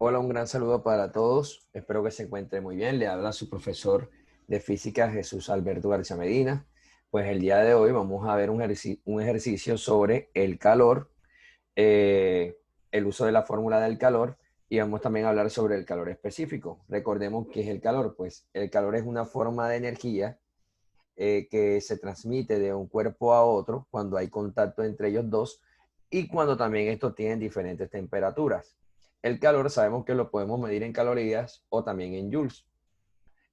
Hola, un gran saludo para todos. Espero que se encuentre muy bien. Le habla su profesor de física, Jesús Alberto García Medina. Pues el día de hoy vamos a ver un ejercicio sobre el calor, eh, el uso de la fórmula del calor y vamos también a hablar sobre el calor específico. Recordemos qué es el calor. Pues el calor es una forma de energía que se transmite de un cuerpo a otro cuando hay contacto entre ellos dos y cuando también estos tienen diferentes temperaturas. El calor sabemos que lo podemos medir en calorías o también en joules.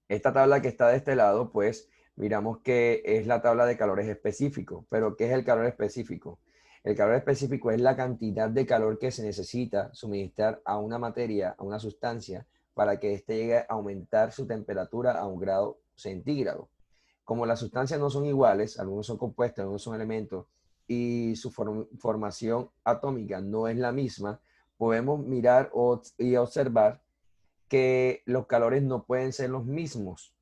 Esta tabla que está de este lado, pues miramos que es la tabla de calores específico. Pero ¿qué es el calor específico? El calor específico es la cantidad de calor que se necesita suministrar a una materia, a una sustancia, para que éste llegue a aumentar su temperatura a 1 grado centígrado. Como las sustancias no son iguales, algunos son compuestos, algunos son elementos, y su formación atómica no es la misma, podemos mirar y observar que los calores no pueden ser los mismos.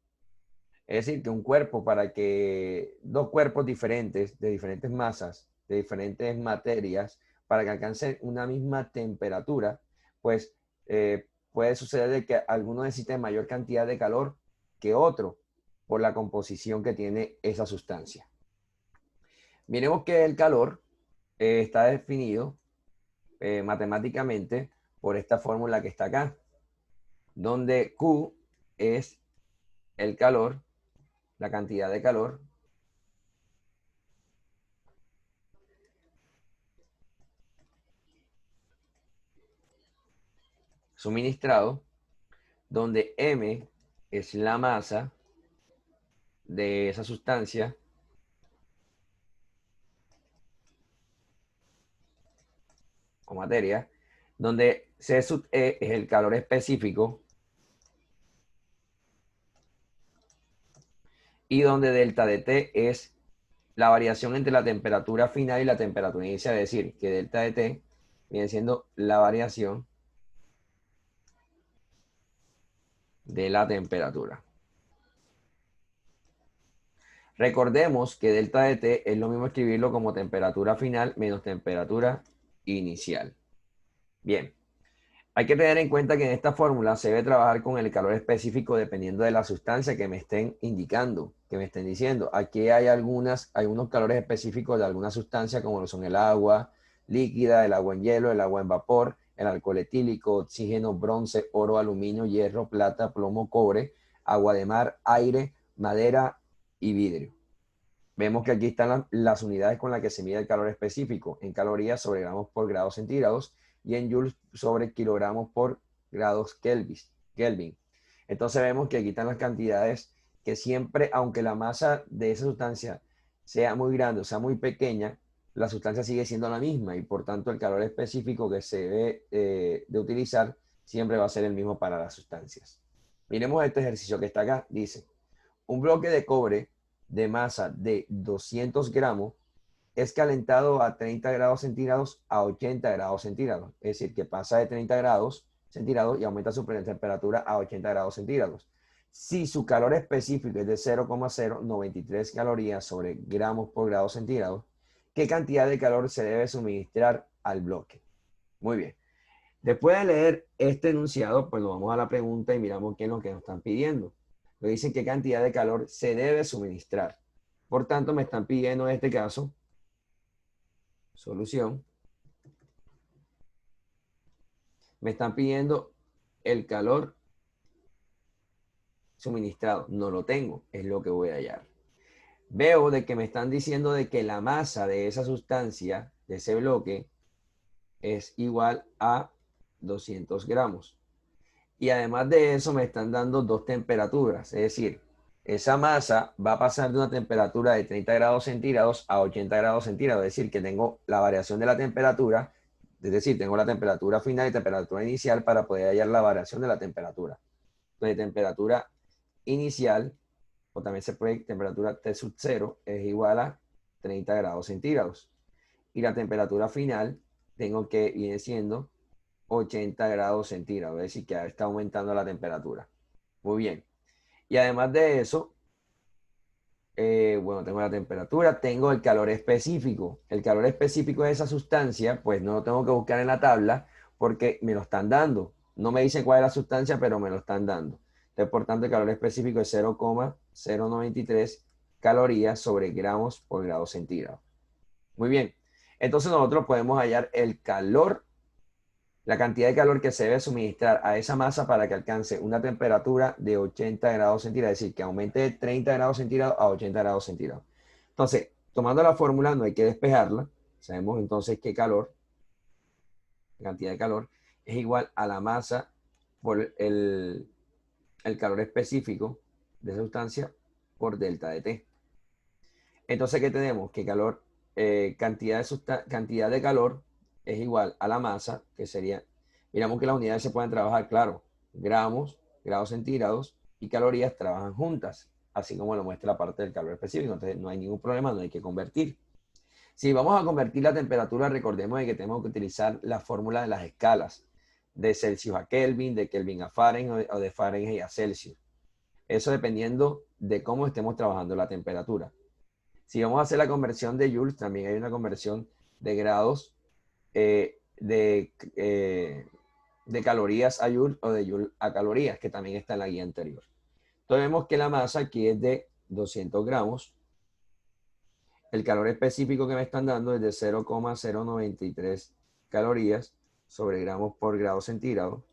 Es decir, que un cuerpo, para que dos cuerpos diferentes, de diferentes masas, de diferentes materias, para que alcancen una misma temperatura, pues puede suceder de que alguno necesite mayor cantidad de calor que otro por la composición que tiene esa sustancia. Miremos que el calor está definido matemáticamente por esta fórmula que está acá, donde Q es el calor, la cantidad de calor, suministrado, donde M es la masa de esa sustancia o materia, donde C sub E es el calor específico y donde delta de T es la variación entre la temperatura final y la temperatura inicial, es decir, que delta de T viene siendo la variación de la temperatura. Recordemos que delta de T es lo mismo escribirlo como temperatura final menos temperatura inicial. Bien, hay que tener en cuenta que en esta fórmula se debe trabajar con el calor específico dependiendo de la sustancia que me estén indicando, que me estén diciendo. Aquí hay algunos calores específicos de alguna sustancia como lo son el agua líquida, el agua en hielo, el agua en vapor, el alcohol etílico, oxígeno, bronce, oro, aluminio, hierro, plata, plomo, cobre, agua de mar, aire, madera y vidrio. Vemos que aquí están las unidades con las que se mide el calor específico, en calorías sobre gramos por grados centígrados y en joules sobre kilogramos por grados Kelvin. Entonces vemos que aquí están las cantidades que siempre, aunque la masa de esa sustancia sea muy grande o sea muy pequeña, la sustancia sigue siendo la misma y por tanto el calor específico que se debe de utilizar siempre va a ser el mismo para las sustancias. Miremos este ejercicio que está acá. Dice, un bloque de cobre de masa de 200 gramos es calentado a 30 grados centígrados a 80 grados centígrados. Es decir, que pasa de 30 grados centígrados y aumenta su temperatura a 80 grados centígrados. Si su calor específico es de 0,093 calorías sobre gramos por grado centígrado, ¿qué cantidad de calor se debe suministrar al bloque? Muy bien. Después de leer este enunciado, pues nos vamos a la pregunta y miramos qué es lo que nos están pidiendo. Nos dicen qué cantidad de calor se debe suministrar. Por tanto, me están pidiendo en este caso, solución, me están pidiendo el calor suministrado. No lo tengo, es lo que voy a hallar. Veo de que me están diciendo de que la masa de esa sustancia, de ese bloque, es igual a 200 gramos. Y además de eso me están dando dos temperaturas, es decir, esa masa va a pasar de una temperatura de 30 grados centígrados a 80 grados centígrados, es decir, que tengo la variación de la temperatura, es decir, tengo la temperatura final y temperatura inicial para poder hallar la variación de la temperatura. Entonces, temperatura inicial, o también se puede, temperatura T sub 0 es igual a 30 grados centígrados. Y la temperatura final, tengo que viene siendo 80 grados centígrados, es decir, que está aumentando la temperatura. Muy bien. Y además de eso, bueno, tengo la temperatura, tengo el calor específico. El calor específico de esa sustancia, pues no lo tengo que buscar en la tabla porque me lo están dando. No me dicen cuál es la sustancia, pero me lo están dando. Entonces, por tanto, el calor específico es 0,093 calorías sobre gramos por grado centígrado. Muy bien. Entonces nosotros podemos hallar el calor, la cantidad de calor que se debe suministrar a esa masa para que alcance una temperatura de 80 grados centígrados, es decir, que aumente de 30 grados centígrados a 80 grados centígrados. Entonces, tomando la fórmula, no hay que despejarla. Sabemos entonces que calor, la cantidad de calor, es igual a la masa por el calor específico de esa sustancia por delta de T. Entonces, ¿qué tenemos? Que calor, cantidad de calor es igual a la masa, que sería, miramos que las unidades se pueden trabajar, claro, gramos, grados centígrados y calorías trabajan juntas, así como lo muestra la parte del calor específico. Entonces, no hay ningún problema, no hay que convertir. Si vamos a convertir la temperatura, recordemos de que tenemos que utilizar la fórmula de las escalas, de Celsius a Kelvin, de Kelvin a Fahrenheit o de Fahrenheit a Celsius. Eso dependiendo de cómo estemos trabajando la temperatura. Si vamos a hacer la conversión de joules, también hay una conversión de grados de calorías a joules o de joules a calorías, que también está en la guía anterior. Entonces vemos que la masa aquí es de 200 gramos. El calor específico que me están dando es de 0,093 calorías sobre gramos por grado centígrado.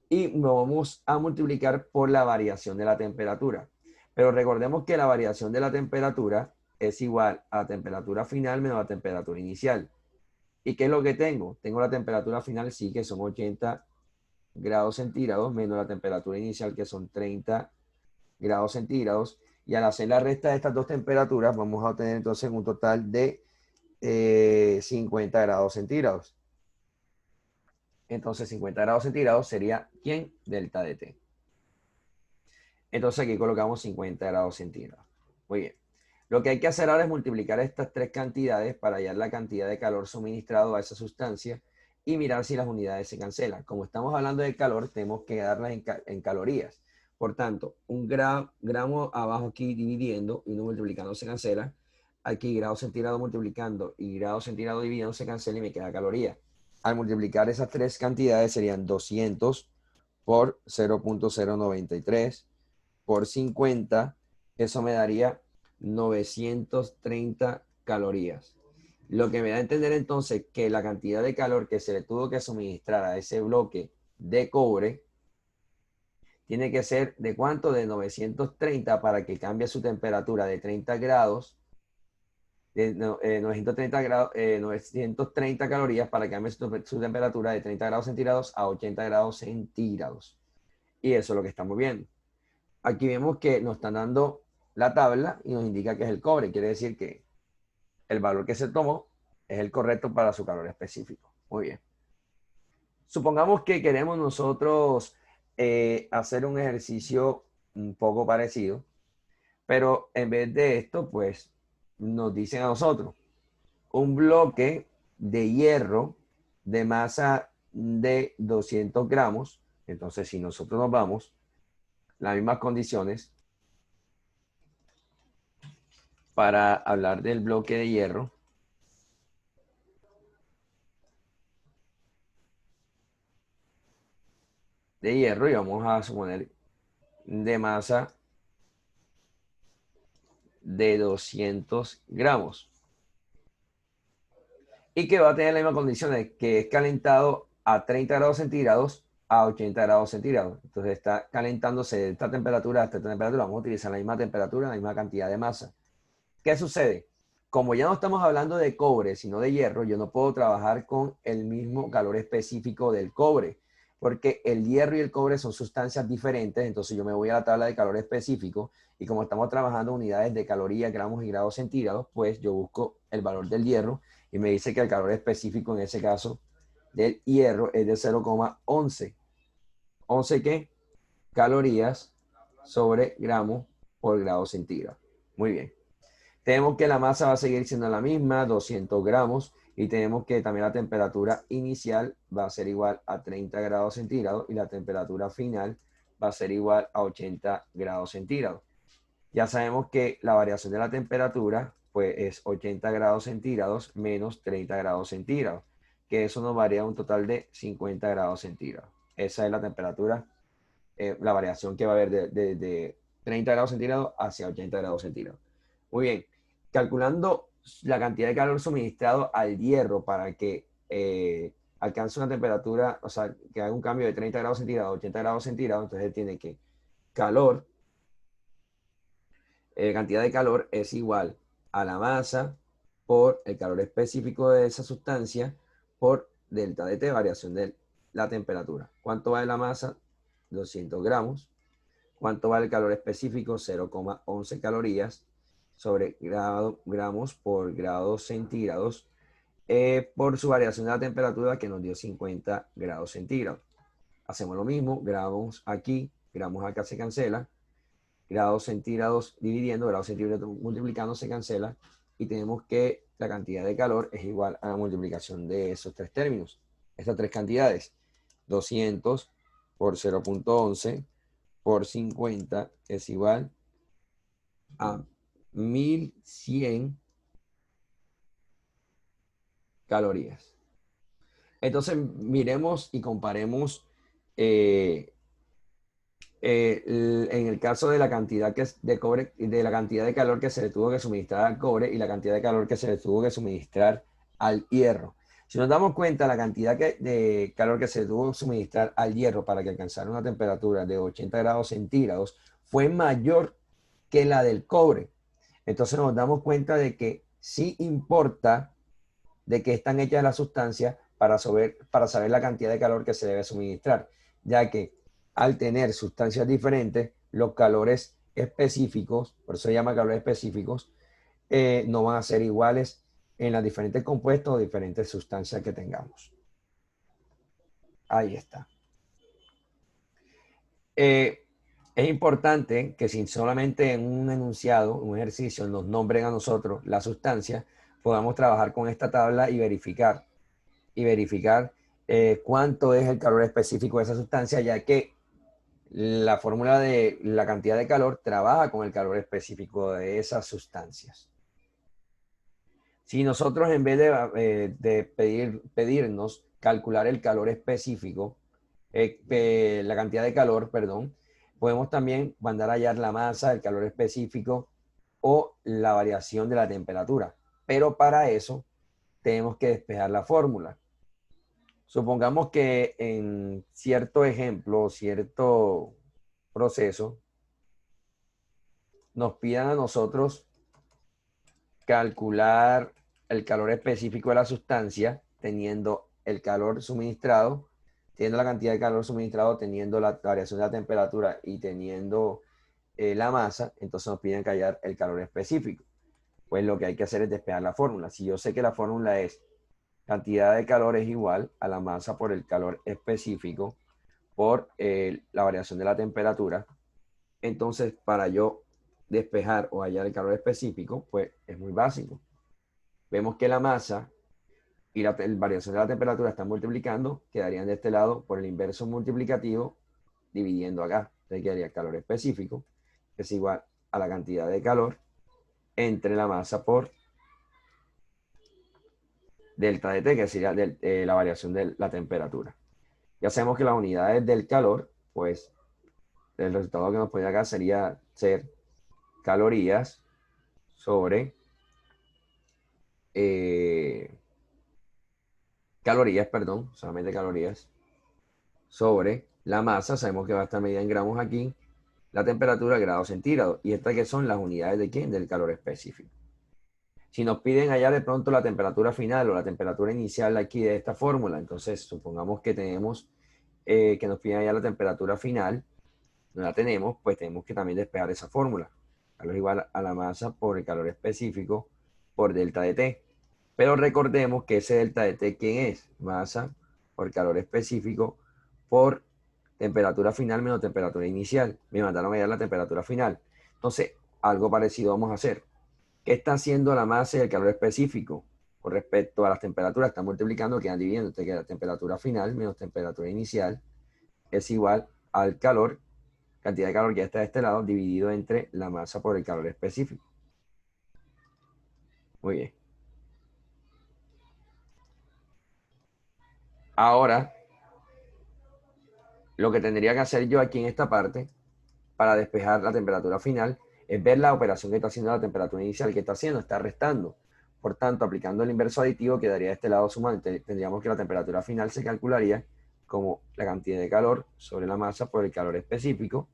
Y lo vamos a multiplicar por la variación de la temperatura. Pero recordemos que la variación de la temperatura es igual a la temperatura final menos la temperatura inicial. ¿Y qué es lo que tengo? Tengo la temperatura final, sí, que son 80 grados centígrados, menos la temperatura inicial, que son 30 grados centígrados. Y al hacer la resta de estas dos temperaturas, vamos a obtener entonces un total de 50 grados centígrados. Entonces 50 grados centígrados sería, ¿quién? Delta de T. Entonces aquí colocamos 50 grados centígrados. Muy bien. Lo que hay que hacer ahora es multiplicar estas tres cantidades para hallar la cantidad de calor suministrado a esa sustancia y mirar si las unidades se cancelan. Como estamos hablando de calor, tenemos que darlas en calorías. Por tanto, un gramo abajo aquí dividiendo y uno multiplicando se cancela. Aquí grados centígrados multiplicando y grados centígrados dividiendo se cancela y me queda caloría. Al multiplicar esas tres cantidades serían 200 por 0,093 por 50, eso me daría 930 calorías. Lo que me da a entender entonces que la cantidad de calor que se le tuvo que suministrar a ese bloque de cobre tiene que ser de cuánto, de 930 para que cambie su temperatura de 30 grados, de 930 grados, 930 calorías para que cambie su temperatura de 30 grados centígrados a 80 grados centígrados. Y eso es lo que estamos viendo. Aquí vemos que nos están dando la tabla y nos indica que es el cobre. Quiere decir que el valor que se tomó es el correcto para su calor específico. Muy bien. Supongamos que queremos nosotros hacer un ejercicio un poco parecido, pero en vez de esto, pues nos dicen a nosotros un bloque de hierro de masa de 200 gramos. Entonces, si nosotros nos vamos, las mismas condiciones, para hablar del bloque de hierro. Y vamos a suponer de masa de 200 gramos. Y que va a tener la misma condición de que es calentado a 30 grados centígrados a 80 grados centígrados. Entonces está calentándose de esta temperatura hasta esta temperatura. Vamos a utilizar la misma temperatura, la misma cantidad de masa. ¿Qué sucede? Como ya no estamos hablando de cobre, sino de hierro, yo no puedo trabajar con el mismo calor específico del cobre, porque el hierro y el cobre son sustancias diferentes. Entonces yo me voy a la tabla de calor específico y como estamos trabajando unidades de calorías, gramos y grados centígrados, pues yo busco el valor del hierro y me dice que el calor específico en ese caso del hierro es de 0,11. ¿11 qué? Calorías sobre gramos por grado centígrado. Muy bien. Tenemos que la masa va a seguir siendo la misma, 200 gramos, y tenemos que también la temperatura inicial va a ser igual a 30 grados centígrados y la temperatura final va a ser igual a 80 grados centígrados. Ya sabemos que la variación de la temperatura pues es 80 grados centígrados menos 30 grados centígrados. que eso nos varía un total de 50 grados centígrados. Esa es la temperatura, la variación que va a haber de 30 grados centígrados hacia 80 grados centígrados. Muy bien, calculando la cantidad de calor suministrado al hierro para que alcance una temperatura, o sea, que haga un cambio de 30 grados centígrados a 80 grados centígrados, entonces tiene que calor, cantidad de calor es igual a la masa por el calor específico de esa sustancia por delta de T, variación de la temperatura. ¿Cuánto vale la masa? 200 gramos. ¿Cuánto vale el calor específico? 0,11 calorías sobre gramos por grados centígrados por su variación de la temperatura que nos dio 50 grados centígrados. Hacemos lo mismo, gramos acá se cancela, grados centígrados dividiendo, grados centígrados multiplicando se cancela y tenemos que la cantidad de calor es igual a la multiplicación de esos tres términos, estas tres cantidades. 200 por 0,11 por 50 es igual a 1100 calorías. Entonces miremos y comparemos en el caso de la cantidad de cobre, de la cantidad de calor que se le tuvo que suministrar al cobre y la cantidad de calor que se le tuvo que suministrar al hierro. Si nos damos cuenta, la cantidad de calor que se le tuvo que suministrar al hierro para que alcanzara una temperatura de 80 grados centígrados fue mayor que la del cobre. Entonces nos damos cuenta de que sí importa de qué están hechas las sustancias para saber la cantidad de calor que se debe suministrar, ya que al tener sustancias diferentes, los calores específicos, por eso se llama calores específicos, no van a ser iguales en los diferentes compuestos o diferentes sustancias que tengamos. Ahí está. Es importante que si solamente en un enunciado, un ejercicio, nos nombren a nosotros la sustancia, podamos trabajar con esta tabla y verificar cuánto es el calor específico de esa sustancia, ya que la fórmula de la cantidad de calor trabaja con el calor específico de esas sustancias. Si nosotros en vez de pedirnos calcular el calor específico, la cantidad de calor, perdón, podemos también mandar a hallar la masa, el calor específico o la variación de la temperatura. Pero para eso tenemos que despejar la fórmula. Supongamos que en cierto ejemplo, cierto proceso, nos pidan a nosotros calcular el calor específico de la sustancia, teniendo el calor suministrado, teniendo la cantidad de calor suministrado, teniendo la variación de la temperatura y teniendo la masa, entonces nos piden hallar el calor específico. Pues lo que hay que hacer es despejar la fórmula. Si yo sé que la fórmula es cantidad de calor es igual a la masa por el calor específico por la variación de la temperatura, entonces para yo despejar o hallar el calor específico, pues es muy básico. Vemos que la masa y la variación de la temperatura están multiplicando, quedarían de este lado por el inverso multiplicativo, dividiendo acá. Entonces quedaría el calor específico, que es igual a la cantidad de calor entre la masa por delta de T, que sería la variación de la temperatura. Ya sabemos que las unidades del calor, pues el resultado que nos pone acá sería ser calorías sobre calorías, perdón, solamente calorías sobre la masa, sabemos que va a estar medida en gramos aquí, la temperatura grados centígrados, y estas que son las unidades de quién, del calor específico. Si nos piden allá de pronto la temperatura final o la temperatura inicial aquí de esta fórmula, entonces supongamos que tenemos que nos piden allá la temperatura final, no la tenemos, pues tenemos que también despejar esa fórmula. Calor igual a la masa por el calor específico por delta de T. Pero recordemos que ese delta de T, ¿quién es? Masa por calor específico por temperatura final menos temperatura inicial. Me mandaron a hallar la temperatura final. Entonces, algo parecido vamos a hacer. ¿Qué está haciendo la masa y el calor específico? Con respecto a las temperaturas, están multiplicando, quedan dividiendo. Entonces, que la temperatura final menos temperatura inicial es igual al calor, cantidad de calor que está de este lado, dividido entre la masa por el calor específico. Muy bien. Ahora, lo que tendría que hacer yo aquí en esta parte para despejar la temperatura final es ver la operación que está haciendo la temperatura inicial. ¿Qué está haciendo? Está restando. Por tanto, aplicando el inverso aditivo, quedaría de este lado sumando. Tendríamos que la temperatura final se calcularía como la cantidad de calor sobre la masa por el calor específico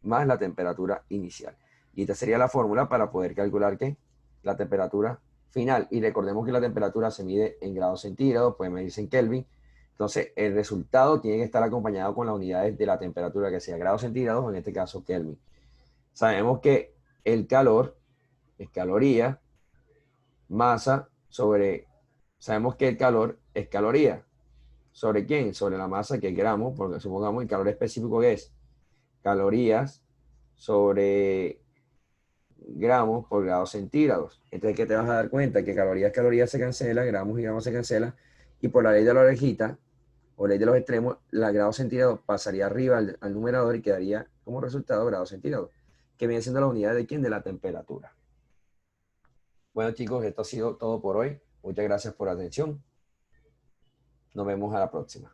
más la temperatura inicial. Y esta sería la fórmula para poder calcular ¿qué? La temperatura final. Y recordemos que la temperatura se mide en grados centígrados, puede medirse en Kelvin. Entonces, el resultado tiene que estar acompañado con las unidades de la temperatura, que sea grados centígrados, o en este caso Kelvin. Sabemos que el calor es caloría, masa sobre, sabemos que el calor es caloría. ¿Sobre quién? Sobre la masa, que es gramos, porque supongamos el calor específico que es calorías sobre gramos por grados centígrados. Entonces, ¿qué te vas a dar cuenta? Que calorías se cancela, gramos y gramos se cancela, y por la ley de la orejita, o ley de los extremos, la grado centígrado pasaría arriba al numerador y quedaría como resultado grados centígrados, que viene siendo la unidad de quién, de la temperatura. Bueno, chicos, esto ha sido todo por hoy. Muchas gracias por la atención. Nos vemos a la próxima.